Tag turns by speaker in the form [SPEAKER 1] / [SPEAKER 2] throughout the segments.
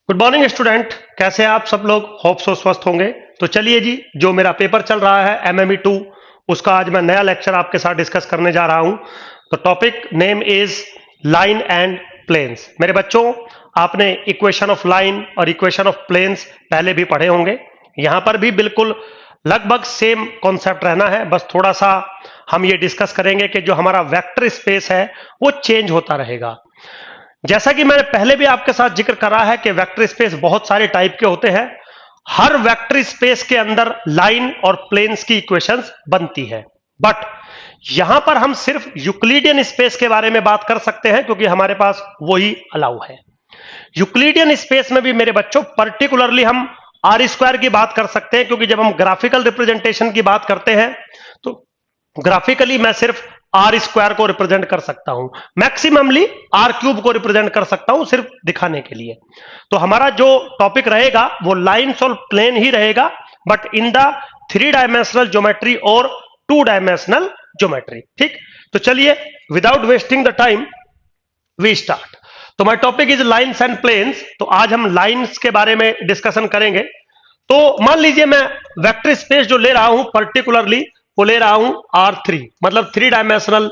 [SPEAKER 1] Good morning student, कैसे हैं आप सब लोग। होप सो स्वस्थ होंगे। तो चलिए जी, जो मेरा पेपर चल रहा है एमएमई 2, उसका आज मैं नया लेक्चर आपके साथ डिस्कस करने जा रहा हूं। तो topic name is line and planes. मेरे बच्चों, आपने इक्वेशन ऑफ लाइन और इक्वेशन ऑफ प्लेन्स पहले भी पढ़े होंगे। यहां पर भी बिल्कुल लगभग सेम कॉन्सेप्ट रहना है, बस थोड़ा सा हम ये डिस्कस करेंगे कि जो हमारा वेक्टर स्पेस है वो चेंज होता रहेगा। जैसा कि मैंने पहले भी आपके साथ जिक्र करा है कि वेक्टर स्पेस बहुत सारे टाइप के होते हैं। हर वेक्टर स्पेस के अंदर लाइन और प्लेन्स की इक्वेशंस बनती है, बट यहां पर हम सिर्फ यूक्लिडियन स्पेस के बारे में बात कर सकते हैं क्योंकि हमारे पास वही अलाउ है। यूक्लिडियन स्पेस में भी मेरे बच्चों पर्टिकुलरली हम आर स्क्वायर की बात कर सकते हैं, क्योंकि जब हम ग्राफिकल रिप्रेजेंटेशन की बात करते हैं तो ग्राफिकली मैं सिर्फ आर स्क्वायर को रिप्रेजेंट कर सकता हूं, मैक्सिममली आर क्यूब को रिप्रेजेंट कर सकता हूं सिर्फ दिखाने के लिए। तो हमारा जो टॉपिक रहेगा वो लाइन्स और प्लेन ही रहेगा, but in the 3 dimensional geometry और 2 डायमेंशनल ज्योमेट्री। ठीक, तो चलिए without wasting the time we start. तो my topic is lines and planes. तो आज हम लाइन्स के बारे में डिस्कशन करेंगे। तो मान लीजिए मैं वेक्टर स्पेस जो ले रहा हूं पर्टिकुलरली वो ले रहा हूं R3, मतलब 3 डायमेंशनल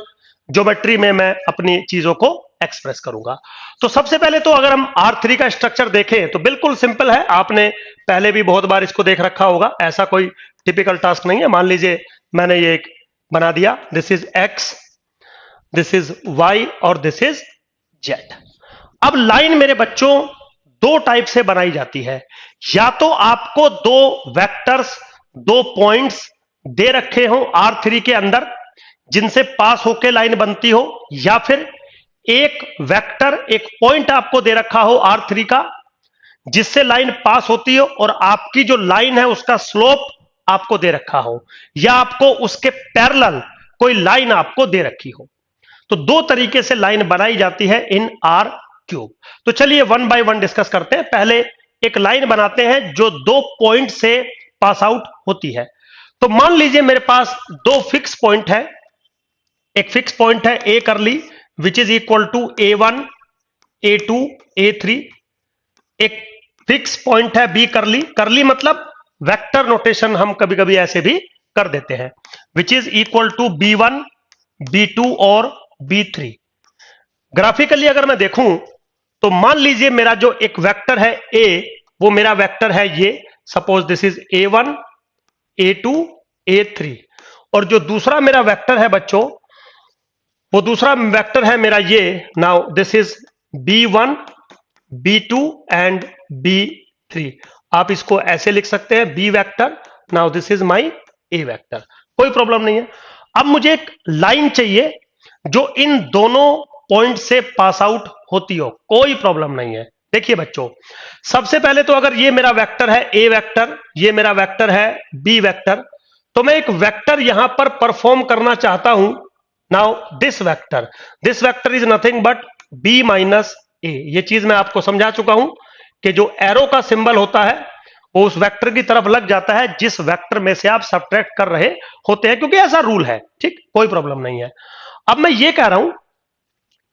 [SPEAKER 1] ज्योमेट्री में मैं अपनी चीजों को एक्सप्रेस करूंगा। तो सबसे पहले तो अगर हम R3 का स्ट्रक्चर देखें तो बिल्कुल सिंपल है, आपने पहले भी बहुत बार इसको देख रखा होगा, ऐसा कोई टिपिकल टास्क नहीं है। मान लीजिए मैंने ये एक बना दिया, this is X, this is Y और दिस इज Z। अब लाइन मेरे बच्चों दो टाइप से बनाई जाती है। या तो आपको दो वेक्टर्स, दो पॉइंट्स दे रखे हो R3 के अंदर जिनसे पास होके लाइन बनती हो, या फिर एक वेक्टर, एक पॉइंट आपको दे रखा हो R3 का जिससे लाइन पास होती हो और आपकी जो लाइन है उसका स्लोप आपको दे रखा हो, या आपको उसके पैरेलल कोई लाइन आपको दे रखी हो। तो दो तरीके से लाइन बनाई जाती है इन आर क्यूब। तो चलिए वन बाय वन डिस्कस करते हैं। पहले एक लाइन बनाते हैं जो दो पॉइंट से पास आउट होती है। तो मान लीजिए मेरे पास दो फिक्स पॉइंट है। एक फिक्स पॉइंट है ए करली which is equal to A1, A2, A3। एक फिक्स पॉइंट है बी करली, करली मतलब वेक्टर नोटेशन हम कभी कभी ऐसे भी कर देते हैं, which is equal to B1, B2 और B3। ग्राफिकली अगर मैं देखूं तो मान लीजिए मेरा जो एक वेक्टर है ए, वो मेरा वेक्टर है ये, suppose this is A1, A2, A3। और जो दूसरा मेरा वेक्टर है बच्चों, वो दूसरा वेक्टर है मेरा ये, now this is B1, B2 and B3। आप इसको ऐसे लिख सकते हैं B vector, now this is my A vector, कोई प्रॉब्लम नहीं है। अब मुझे एक लाइन चाहिए जो इन दोनों पॉइंट से पास आउट होती हो, कोई प्रॉब्लम नहीं है। देखिए बच्चों, सबसे पहले तो अगर ये मेरा वेक्टर है ए वेक्टर, ये मेरा वेक्टर है बी वेक्टर, तो मैं एक वेक्टर यहां पर परफॉर्म करना चाहता हूं। Now this vector is nothing but B minus A. ये चीज मैं आपको समझा चुका हूं कि जो एरो का सिंबल होता है वो उस वेक्टर की तरफ लग जाता है जिस वेक्टर में से आप सब्ट्रैक्ट कर रहे होते हैं, क्योंकि ऐसा रूल है। ठीक, कोई प्रॉब्लम नहीं है। अब मैं ये कह रहा हूं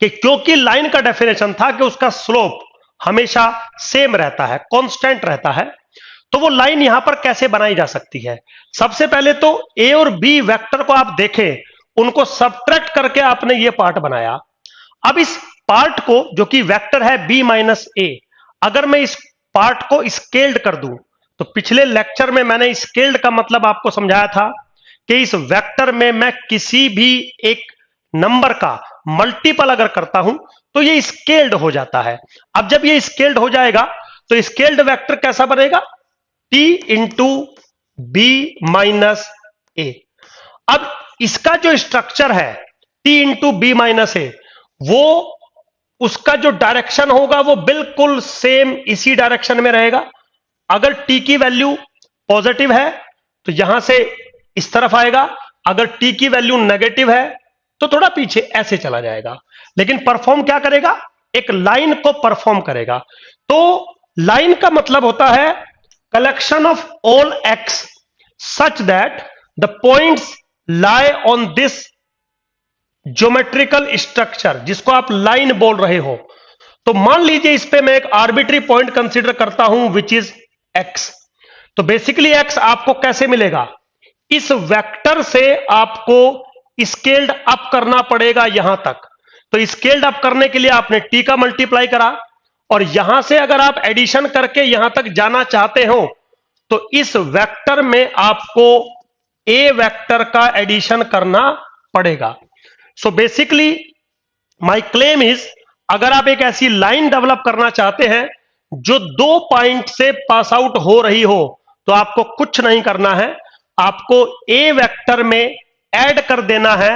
[SPEAKER 1] कि क्योंकि लाइन का डेफिनेशन था कि उसका स्लोप हमेशा सेम रहता है, कांस्टेंट रहता है, तो वो लाइन यहां पर कैसे बनाई जा सकती है। सबसे पहले तो ए और बी वेक्टर को आप देखें, उनको सब्ट्रैक्ट करके आपने ये पार्ट बनाया। अब इस पार्ट को जो कि वेक्टर है बी माइनस ए, अगर मैं इस पार्ट को स्केल्ड कर दूं, तो पिछले लेक्चर में मैंने स्केल्ड का मतलब आपको समझाया था कि इस वेक्टर में मैं किसी भी एक नंबर का मल्टीपल अगर करता हूं तो ये स्केल्ड हो जाता है। अब जब ये स्केल्ड हो जाएगा तो स्केल्ड वेक्टर कैसा बनेगा, T इंटू बी माइनस ए। अब इसका जो स्ट्रक्चर है T इंटू बी माइनस ए, वो उसका जो डायरेक्शन होगा वो बिल्कुल सेम इसी डायरेक्शन में रहेगा। अगर T की वैल्यू पॉजिटिव है तो यहां से इस तरफ आएगा, अगर T की वैल्यू नेगेटिव है तो थोड़ा पीछे ऐसे चला जाएगा। लेकिन परफॉर्म क्या करेगा, एक लाइन को परफॉर्म करेगा। तो लाइन का मतलब होता है collection of all X such that the points lie on this geometrical structure, जिसको आप लाइन बोल रहे हो। तो मान लीजिए इस पे मैं एक आर्बिट्री पॉइंट कंसीडर करता हूं विच इज एक्स। तो बेसिकली एक्स आपको कैसे मिलेगा, इस वेक्टर से आपको स्केल्ड अप करना पड़ेगा यहां तक। तो स्केल्ड अप करने के लिए आपने टी का मल्टीप्लाई करा, और यहां से अगर आप एडिशन करके यहां तक जाना चाहते हो तो इस वेक्टर में आपको ए वेक्टर का एडिशन करना पड़ेगा। So basically my claim is, अगर आप एक ऐसी लाइन डेवलप करना चाहते हैं जो 2 पॉइंट से पास आउट हो रही हो, तो आपको कुछ नहीं करना है, आपको ए वेक्टर में ऐड कर देना है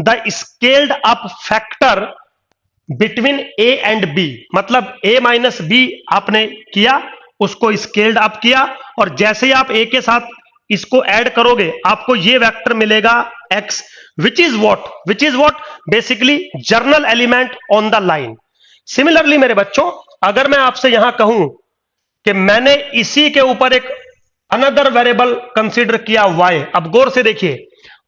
[SPEAKER 1] the scaled up factor between A and B. मतलब ए माइनस बी आपने किया, उसको स्केल्ड अप किया, और जैसे ही आप ए के साथ इसको ऐड करोगे आपको ये वेक्टर मिलेगा x, which is what basically journal element on the line. Similarly मेरे बच्चों, अगर मैं आपसे यहां कहूं कि मैंने इसी के ऊपर एक अनदर वेरिएबल कंसीडर किया y, अब गौर से देखिए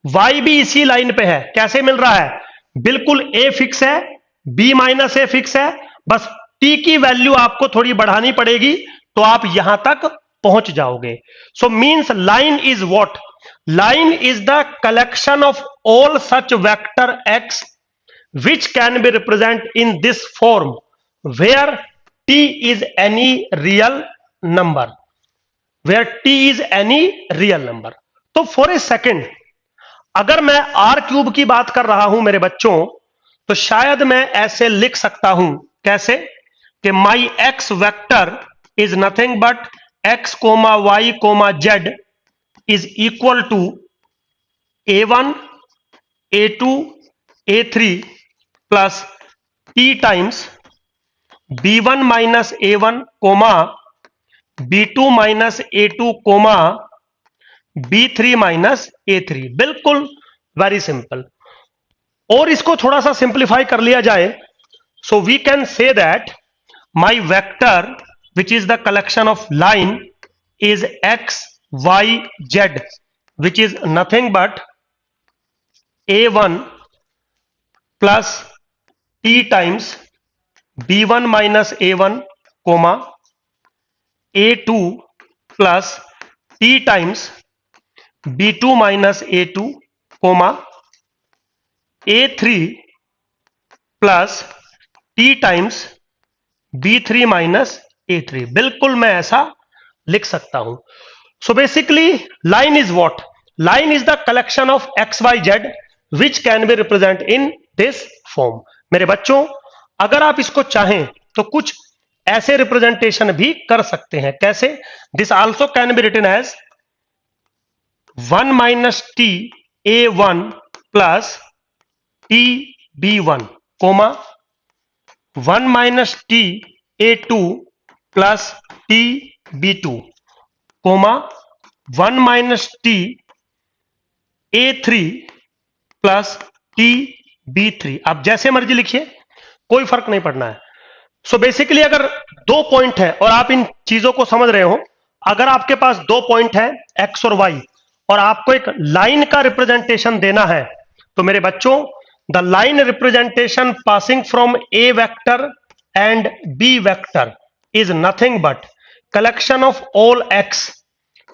[SPEAKER 1] y भी इसी लाइन पे है, कैसे मिल रहा है, बिल्कुल a फिक्स है, b माइनस ए फिक्स है, बस t की वैल्यू आपको थोड़ी बढ़ानी पड़ेगी तो आप यहां तक पहुंच जाओगे। सो means line is what, line is the collection of all such vector x which can be represented in this form where t is any real number, where t is any real number। तो for a second अगर मैं r cube की बात कर रहा हूं मेरे बच्चों, तो शायद मैं ऐसे लिख सकता हूं, कैसे कि my x vector is nothing but x comma y comma z is equal to a1 a2 a3 plus t times b1 minus a1 comma b2 minus a2 comma b3 minus a3। बिल्कुल very simple. और इसको थोड़ा सा simplify कर लिया जाए, so we can say that my vector which is the collection of line is x y z which is nothing but a1 plus t times b1 minus a1 comma a2 plus t times b2 minus a2 comma a3 plus t times b3 minus a3। बिल्कुल मैं ऐसा लिख सकता हूं। So basically line is what, line is the collection of x Y z which can B represent in this form. मेरे बच्चों, अगर आप इसको चाहें तो कुछ ऐसे रिप्रेजेंटेशन भी कर सकते हैं, कैसे, this also can be written as 1 minus t a1 plus t b1 comma 1 minus t a2 plus t b2 comma 1 minus t a3 plus t b3। आप जैसे मर्जी लिखिए, कोई फर्क नहीं पड़ना है। सो बेसिकली अगर 2 पॉइंट है और आप इन चीजों को समझ रहे हो, अगर आपके पास 2 पॉइंट है x और y और आपको एक लाइन का रिप्रेजेंटेशन देना है, तो मेरे बच्चों the line representation passing from a vector and b vector is nothing but collection of all x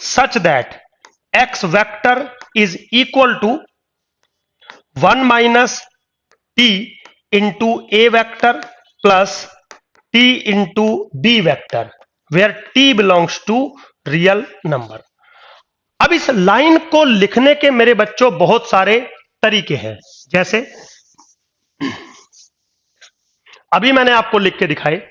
[SPEAKER 1] such that x vector is equal to 1 minus t into a vector plus t into b vector where t belongs to real number। अब इस line को लिखने के मेरे बच्चों बहुत सारे तरीके हैं, जैसे अभी मैंने आपको लिख के दिखाए।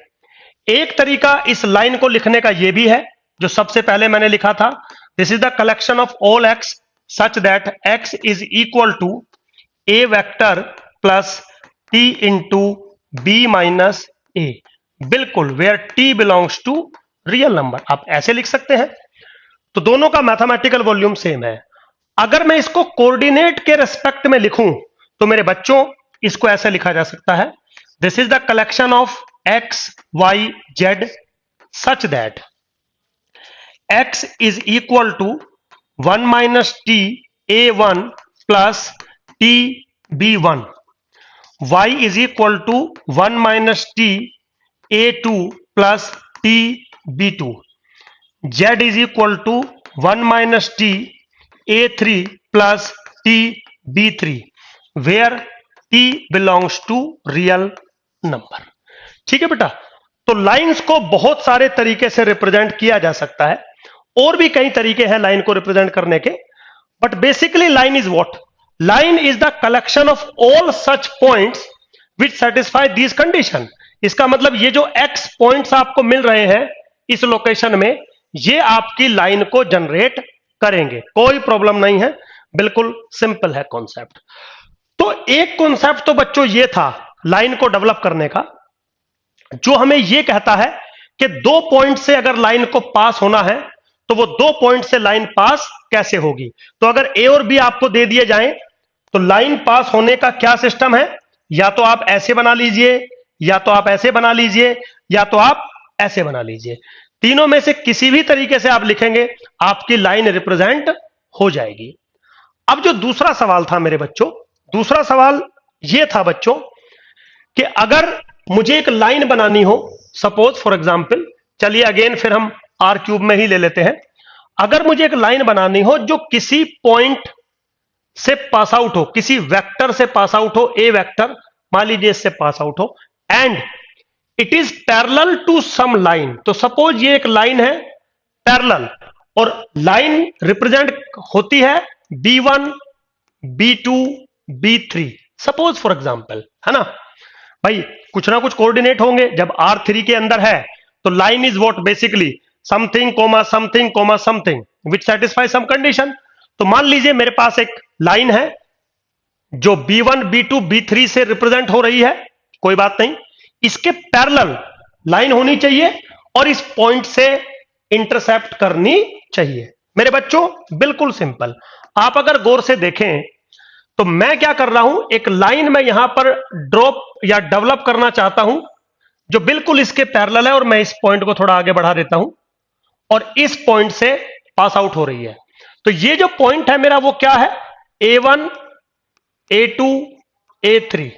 [SPEAKER 1] एक तरीका इस लाइन को लिखने का यह भी है जो सबसे पहले मैंने लिखा था, this is the collection of all X such that x is equal to a vector plus T into B minus A. बिल्कुल, where T belongs to real number, आप ऐसे लिख सकते हैं। तो दोनों का मैथमेटिकल वॉल्यूम सेम है। अगर मैं इसको कोऑर्डिनेट के रेस्पेक्ट में लिखूं तो मेरे बच्चों इसको ऐसे लिखा जा सकता है, this is the collection of x y z such that x is equal to 1 minus t a1 plus t b1, y is equal to 1 minus t A2 plus T B2, Z is equal to 1 minus T A3 plus T B3, where T belongs to real number. ठीक है बेटा, तो lines को बहुत सारे तरीके से represent किया जा सकता है, और भी कई तरीके हैं लाइन को रिप्रेजेंट करने के, but basically line is what? Line is the collection of all such points which satisfy this condition. इसका मतलब ये जो x पॉइंट्स आपको मिल रहे हैं इस लोकेशन में, ये आपकी लाइन को जनरेट करेंगे, कोई प्रॉब्लम नहीं है, बिल्कुल सिंपल है कॉन्सेप्ट। तो एक कॉन्सेप्ट तो बच्चों ये था लाइन को डेवलप करने का, जो हमें ये कहता है कि 2 पॉइंट से अगर लाइन को पास होना है तो वो 2 पॉइंट से लाइन पास कैसे होगी। तो अगर ए और बी आपको दे दिए जाएं तो लाइन पास होने का क्या सिस्टम है? या तो आप ऐसे बना लीजिए, या तो आप ऐसे बना लीजिए, या तो आप ऐसे बना लीजिए। तीनों में से किसी भी तरीके से आप लिखेंगे, आपकी लाइन रिप्रेजेंट हो जाएगी। अब जो दूसरा सवाल था मेरे बच्चों, दूसरा सवाल यह था बच्चों कि अगर मुझे एक लाइन बनानी हो, सपोज फॉर एग्जाम्पल, चलिए अगेन फिर हम आर क्यूब में ही ले लेते हैं। अगर मुझे एक लाइन बनानी हो जो किसी पॉइंट से पास आउट हो, किसी वेक्टर से पास आउट हो, ए वेक्टर मान लीजिए इससे पास आउट हो, and it is parallel to some line. तो सपोज ये एक लाइन है पैरेलल, और लाइन रिप्रेजेंट होती है B1 B2 B3, suppose for example, है ना भाई, कुछ ना कुछ कोऑर्डिनेट होंगे। जब R3 के अंदर है तो line is what? Basically something comma something comma something which satisfy some condition. तो मान लीजिए मेरे पास एक लाइन है जो B1 B2 B3 से रिप्रेजेंट हो रही है, कोई बात नहीं, इसके पैरेलल लाइन होनी चाहिए और इस पॉइंट से इंटरसेप्ट करनी चाहिए। मेरे बच्चों बिल्कुल सिंपल, आप अगर गौर से देखें तो मैं क्या कर रहा हूं, एक लाइन में यहां पर ड्रॉप या डेवलप करना चाहता हूं जो बिल्कुल इसके पैरेलल है, और मैं इस पॉइंट को थोड़ा आगे बढ़ा देता हूं और इस पॉइंट से पास आउट हो रही है। तो ये जो पॉइंट है मेरा वो क्या है? A1 A2 A3।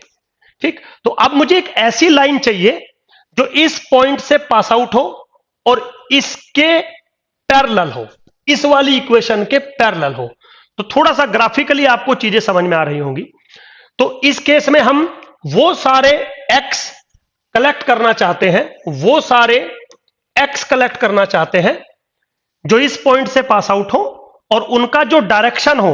[SPEAKER 1] ठीक, तो अब मुझे एक ऐसी लाइन चाहिए जो इस पॉइंट से पास आउट हो और इसके पैरेलल हो, इस वाली इक्वेशन के पैरेलल हो। तो थोड़ा सा ग्राफिकली आपको चीजें समझ में आ रही होंगी। तो इस केस में हम वो सारे x कलेक्ट करना चाहते हैं, वो सारे x कलेक्ट करना चाहते हैं जो इस पॉइंट से पास आउट हो, और उनका जो डायरेक्शन हो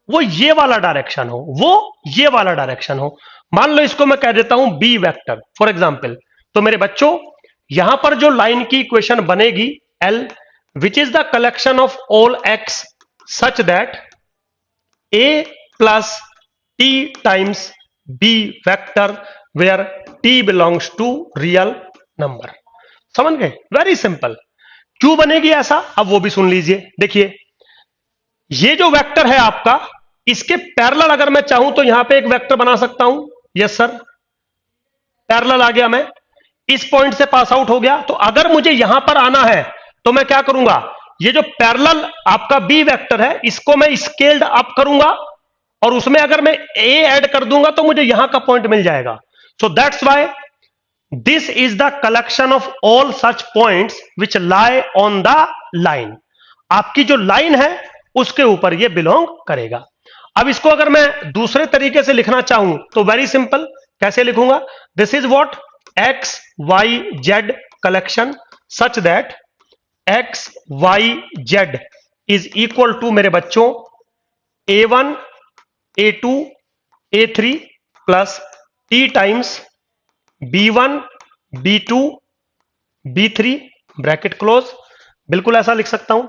[SPEAKER 1] वो ये वाला डायरेक्शन हो, वो ये वाला डायरेक्शन हो। मान लो इसको मैं कह देता हूं बी वेक्टर फॉर एग्जाम्पल। तो मेरे बच्चों यहां पर जो लाइन की इक्वेशन बनेगी L, which is the collection of all x such that A plus T times B vector where T belongs to real number। समझ गए? Very simple. क्यों बनेगी ऐसा, अब वो भी सुन लीजिए। देखिए ये जो वेक्टर है आपका, इसके पैरेलल अगर मैं चाहूं तो यहां पे एक वेक्टर बना सकता हूं। यस सर, पैरेलल आ गया, मैं इस पॉइंट से पास आउट हो गया। तो अगर मुझे यहां पर आना है तो मैं क्या करूंगा, ये जो पैरेलल आपका बी वेक्टर है इसको मैं स्केल्ड अप करूंगा, और उसमें अगर मैं ए ऐड कर दूंगा तो मुझे यहां का पॉइंट मिल जाएगा। So that's why this is the collection of all such points which lie on the line. आपकी जो लाइन है उसके ऊपर ये बिलोंग करेगा। अब इसको अगर मैं दूसरे तरीके से लिखना चाहूं तो वेरी सिंपल, कैसे लिखूंगा? This is what? X Y z collection such that x Y Z is equal to मेरे बच्चों A1 A2 A3 plus T times B1 B2 B3 bracket close. बिल्कुल ऐसा लिख सकता हूं।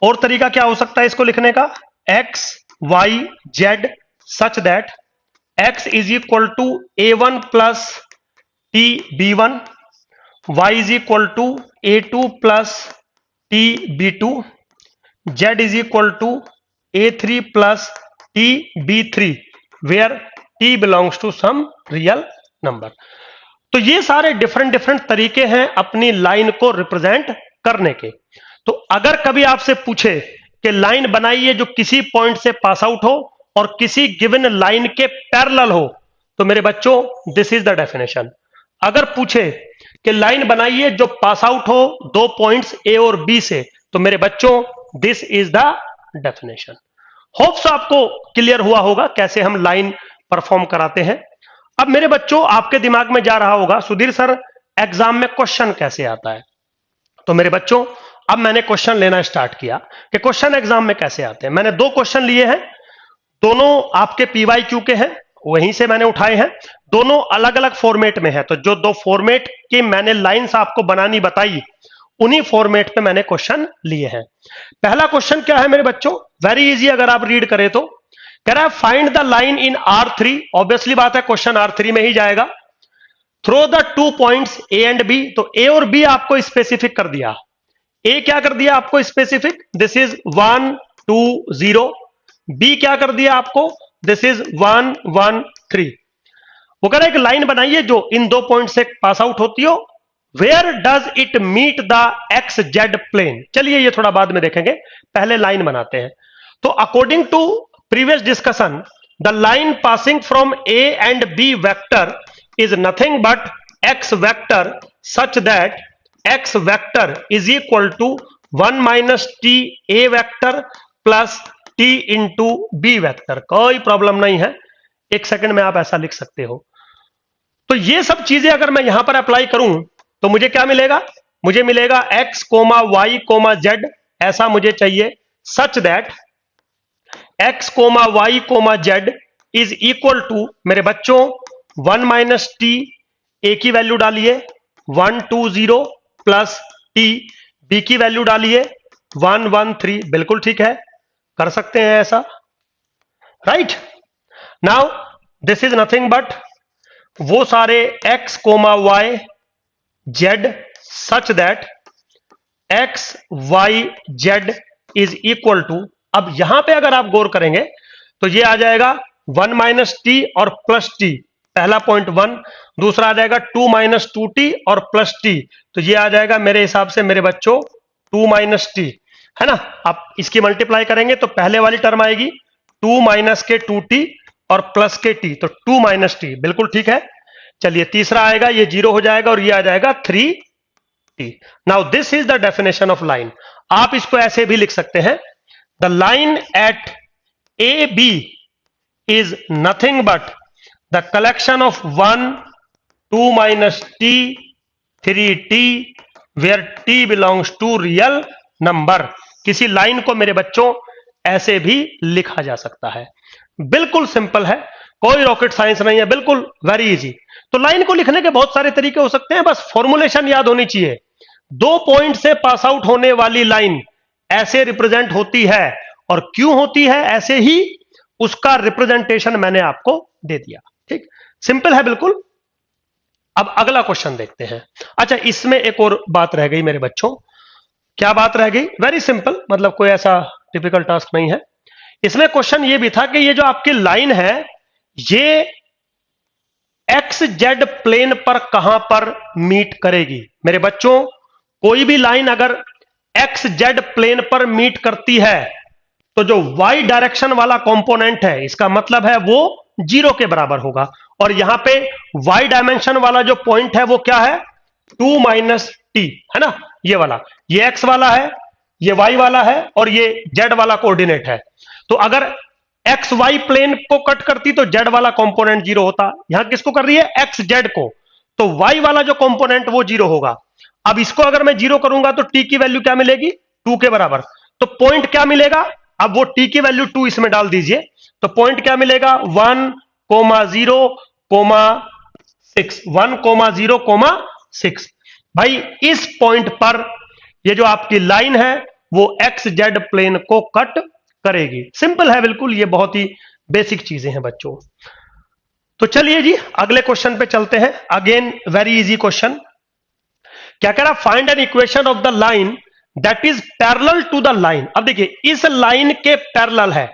[SPEAKER 1] और तरीका क्या हो सकता है इसको लिखने का? X Y Z such that x is equal to A1 plus T B1, y is equal to A2 plus T B2, z is equal to A3 plus T B3 where T belongs to some real number। तो ये सारे different different तरीके हैं अपनी line को represent करने के। तो अगर कभी आपसे पूछे कि लाइन बनाइए जो किसी पॉइंट से पास आउट हो और किसी गिवन लाइन के पैरेलल हो, तो मेरे बच्चों दिस इज द डेफिनेशन। अगर पूछे कि लाइन बनाइए जो पास आउट हो दो पॉइंट्स ए और बी से। तो मेरे बच्चों this is the definition. Hopes आपको क्लियर हुआ होगा कैसे हम लाइन परफॉर्म कराते हैं। अब मेरे बच्चों आपके दिमाग में जा रहा होगा सुधीर सर एग्जाम में क्वेश्चन कैसे आता है। तो मेरे बच्चों अब मैंने क्वेश्चन लेना स्टार्ट किया कि क्वेश्चन एग्जाम में कैसे आते हैं। मैंने दो क्वेश्चन लिए हैं, दोनों आपके पीवाईक्यू के हैं, वहीं से मैंने उठाए हैं, दोनों अलग अलग फॉर्मेट में है। तो जो दो फॉर्मेट की मैंने लाइंस आपको बनानी बताई उन्हीं फॉर्मेट पे मैंने क्वेश्चन लिए हैं। पहला क्वेश्चन क्या है मेरे बच्चों, वेरी इजी, अगर आप रीड करें तो कह रहा है find the line in R3। Obviously बात है क्वेश्चन R3 में ही जाएगा। Through the 2 points A and B। तो A और B आपको स्पेसिफिक कर दिया। A क्या कर दिया आपको स्पेसिफिक, दिस इज 1 2 0। B क्या कर दिया आपको, दिस इज 1 1 3। वो कह रहा है एक लाइन बनाइए जो इन दो पॉइंट से पास आउट होती हो। Where does it meet the XZ plane. चलिए ये थोड़ा बाद में देखेंगे, पहले लाइन बनाते हैं। तो according to previous discussion the line passing from A and B vector is nothing but x vector such that x vector is equal to 1 minus t a vector plus t into b vector। कोई problem नहीं है, एक second में आप ऐसा लिख सकते हो। तो ये सब चीजें अगर मैं यहां पर अप्लाई करूं तो मुझे क्या मिलेगा, मुझे मिलेगा x comma y comma z, ऐसा मुझे चाहिए, such that x comma y comma z is equal to मेरे बच्चों 1 माइनस टी, ए की वैल्यू डालिए 1 2 0 प्लस टी, बी की वैल्यू डालिए 1 1 3। बिल्कुल ठीक है, कर सकते हैं ऐसा, right. Now this is nothing but वो सारे x comma y Z such that x Y Z is equal to, अब यहां पे अगर आप गौर करेंगे तो ये आ जाएगा 1 माइनस टी और प्लस टी, पहला पॉइंट 1, दूसरा आ जाएगा 2 माइनस 2t और प्लस टी। तो ये आ जाएगा मेरे हिसाब से मेरे बच्चों 2 माइनस टी, है ना। आप इसकी मल्टीप्लाई करेंगे तो पहले वाली टर्म आएगी 2 माइनस के 2t और प्लस के t, तो 2 माइनस टी, बिल्कुल ठीक है। चलिए तीसरा आएगा, ये 0 हो जाएगा और ये आ जाएगा 3t। Now this is the definition of line. आप इसको ऐसे भी लिख सकते हैं, the line at A B is nothing but the collection of 1 2 minus t 3t where t belongs to real number। किसी लाइन को मेरे बच्चों ऐसे भी लिखा जा सकता है, बिल्कुल सिंपल है, कोई रॉकेट साइंस नहीं है, बिल्कुल वेरी इजी। तो लाइन को लिखने के बहुत सारे तरीके हो सकते हैं, बस फॉर्मुलेशन याद होनी चाहिए। दो पॉइंट से पास आउट होने वाली लाइन ऐसे रिप्रेजेंट होती है, और क्यों होती है ऐसे ही, उसका रिप्रेजेंटेशन मैंने आपको दे दिया, ठीक, सिंपल है बिल्कुल। अब अगला क्वेश्चन देखते हैं। अच्छा इसमें एक और बात रह गई मेरे बच्चों, क्या बात रह गई, वेरी सिंपल, मतलब कोई ऐसा डिफिकल्ट टास्क नहीं है। इसमें क्वेश्चन ये भी था कि ये जो आपकी लाइन है ये एक्स जेड प्लेन पर कहां पर मीट करेगी। मेरे बच्चों कोई भी लाइन अगर एक्स जेड प्लेन पर मीट करती है तो जो वाई डायरेक्शन वाला कंपोनेंट है इसका मतलब है वो 0 के बराबर होगा, और यहां पे वाई डायमेंशन वाला जो पॉइंट है वो क्या है, 2 माइनस टी, है ना, ये वाला, ये एक्स वाला है, ये वाई वाला है, और ये जेड वाला कोऑर्डिनेट है। तो अगर एक्स वाई प्लेन को कट करती तो जेड वाला कंपोनेंट 0 होता, यहां किसको कर रही है, एक्स जेड को, तो वाई वाला जो कंपोनेंट वो 0 होगा। अब इसको अगर मैं 0 करूंगा तो टी की वैल्यू क्या मिलेगी, 2 के बराबर। तो पॉइंट क्या मिलेगा, अब वो टी की वैल्यू 2 इसमें डाल दीजिए, तो पॉइंट क्या मिलेगा, 1 0 6, 1 0 6। भाई इस पॉइंट पर ये जो आपकी लाइन है वो एक्स जेड प्लेन को कट करेगी, सिंपल है बिल्कुल, ये बहुत ही बेसिक चीजें हैं बच्चों। तो चलिए जी अगले क्वेश्चन पे चलते हैं, अगेन वेरी इजी क्वेश्चन। क्या कह रहा, find an equation of the line that is parallel to the line. अब देखिए इस लाइन के पैरेलल है,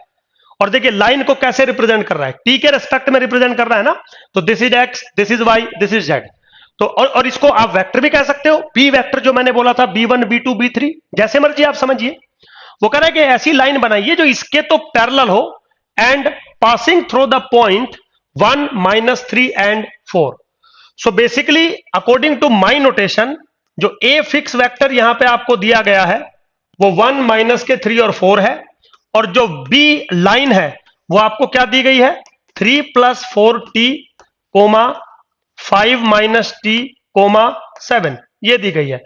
[SPEAKER 1] और देखिए लाइन को कैसे रिप्रेजेंट कर रहा है, टी के रेस्पेक्ट में रिप्रेजेंट कर रहा है ना, तो this is x, this is y, this is z. तो और इसको आप वेक्टर भी कह सकते हो, बी वेक्टर जो मैंने बोला था b1 b2 b3, जैसे मर्जी आप समझिए। वो कह रहा है कि ऐसी लाइन बनाइए जो इसके तो पैरेलल हो and passing through the point 1 -3 and 4। So basically according to my notation, जो ए फिक्स वेक्टर यहां पे आपको दिया गया है वो 1 माइनस के 3 और 4 है, और जो बी लाइन है वो आपको क्या दी गई है, 3 plus 4t comma 5 minus t comma 7 ये दी गई है।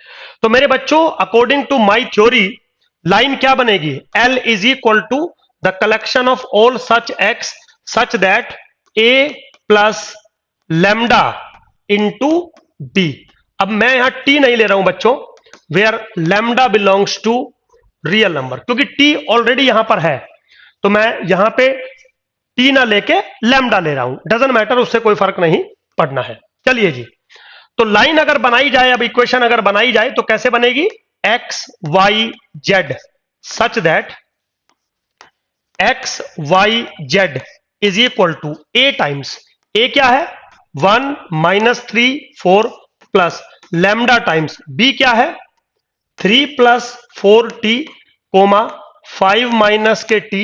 [SPEAKER 1] तो मेरे बच्चों according to my theory line क्या बनेगी, L is equal to the collection of all such x such that a plus lambda into b। अब मैं यहां t नहीं ले रहा हूं बच्चों, where lambda belongs to real number, क्योंकि t ऑलरेडी यहां पर है, तो मैं यहां पे t ना लेके लैम्डा ले रहा हूं, डजंट मैटर, उससे कोई फर्क नहीं पड़ना है। चलिए जी, तो लाइन अगर बनाई जाए, अब इक्वेशन अगर बनाई जाए तो कैसे बनेगी, X Y Z such that x Y Z is equal to A times, A क्या है 1 minus 3 4 plus lambda times B क्या है 3 प्लस 4t कोमा 5 माइनस के t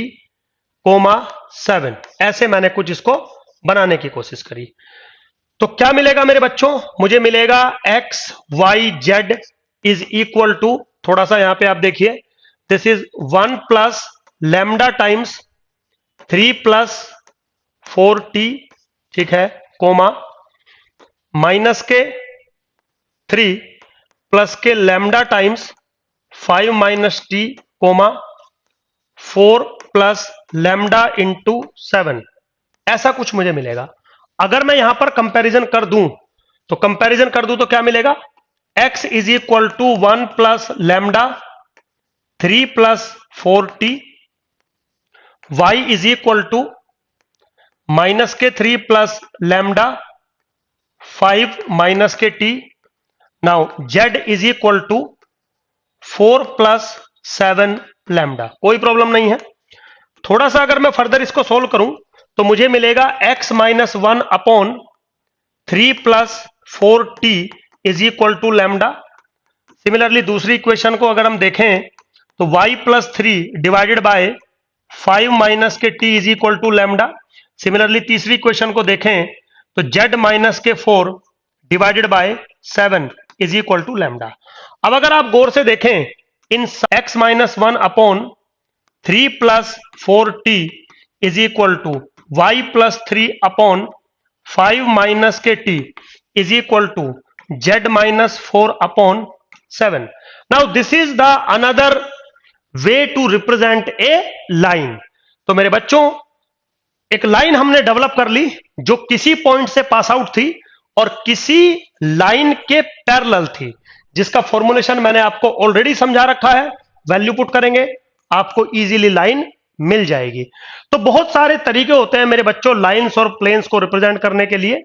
[SPEAKER 1] कोमा 7। ऐसे मैंने कुछ इसको बनाने की कोशिश करी। तो क्या मिलेगा मेरे बच्चों, मुझे मिलेगा X Y Z is equal to, थोड़ा सा यहां पे आप देखिए, this is 1 plus lambda times 3 plus 4t, ठीक है, कोमा माइनस के 3 प्लस के lambda times 5 minus t comma 4 plus lambda into 7, ऐसा कुछ मुझे मिलेगा। अगर मैं यहां पर कंपैरिजन कर दूं तो क्या मिलेगा, x is equal to 1 plus lambda 3 plus 4t, y is equal to minus के 3 प्लस लैम्डा 5 माइनस के t, now z is equal to 4 plus 7 lambda. कोई प्रॉब्लम नहीं है। थोड़ा सा अगर मैं फर्दर इसको सोल्व करूं तो मुझे मिलेगा x minus 1 upon 3 plus 4t is equal to lambda. Similarly दूसरी इक्वेशन को अगर हम देखें तो y plus 3 divided by 5 minus के t is equal to lambda. Similarly तीसरी इक्वेशन को देखें तो z माइनस के 4 divided by 7 is equal to lambda. अब अगर आप गौर से देखें, इन x minus 1 upon 3 plus 4t is equal to y plus 3 upon 5 minus के t is equal to z minus 4 upon 7। Now this is the another way to represent a line. तो मेरे बच्चों एक लाइन हमने डेवलप कर ली जो किसी point से पास आउट थी और किसी लाइन के पैरेलल थी, जिसका फॉर्मुलेशन मैंने आपको ऑलरेडी समझा रखा है। वैल्यू पुट करेंगे आपको इजीली लाइन मिल जाएगी। तो बहुत सारे तरीके होते हैं मेरे बच्चों लाइंस और प्लेन्स को रिप्रेजेंट करने के लिए,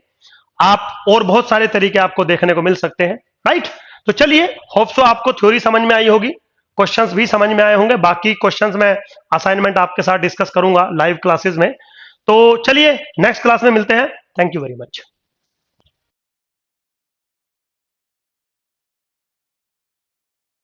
[SPEAKER 1] आप और बहुत सारे तरीके आपको देखने को मिल सकते हैं, राइट। तो चलिए, होप सो आपको थ्योरी समझ में आई होगी, क्वेश्चंस भी समझ में आए होंगे। बाकी क्वेश्चंस मैं असाइनमेंट आपके साथ डिस्कस करूंगा लाइव क्लासेस में। तो चलिए नेक्स्ट क्लास में मिलते हैं। Thank you very much.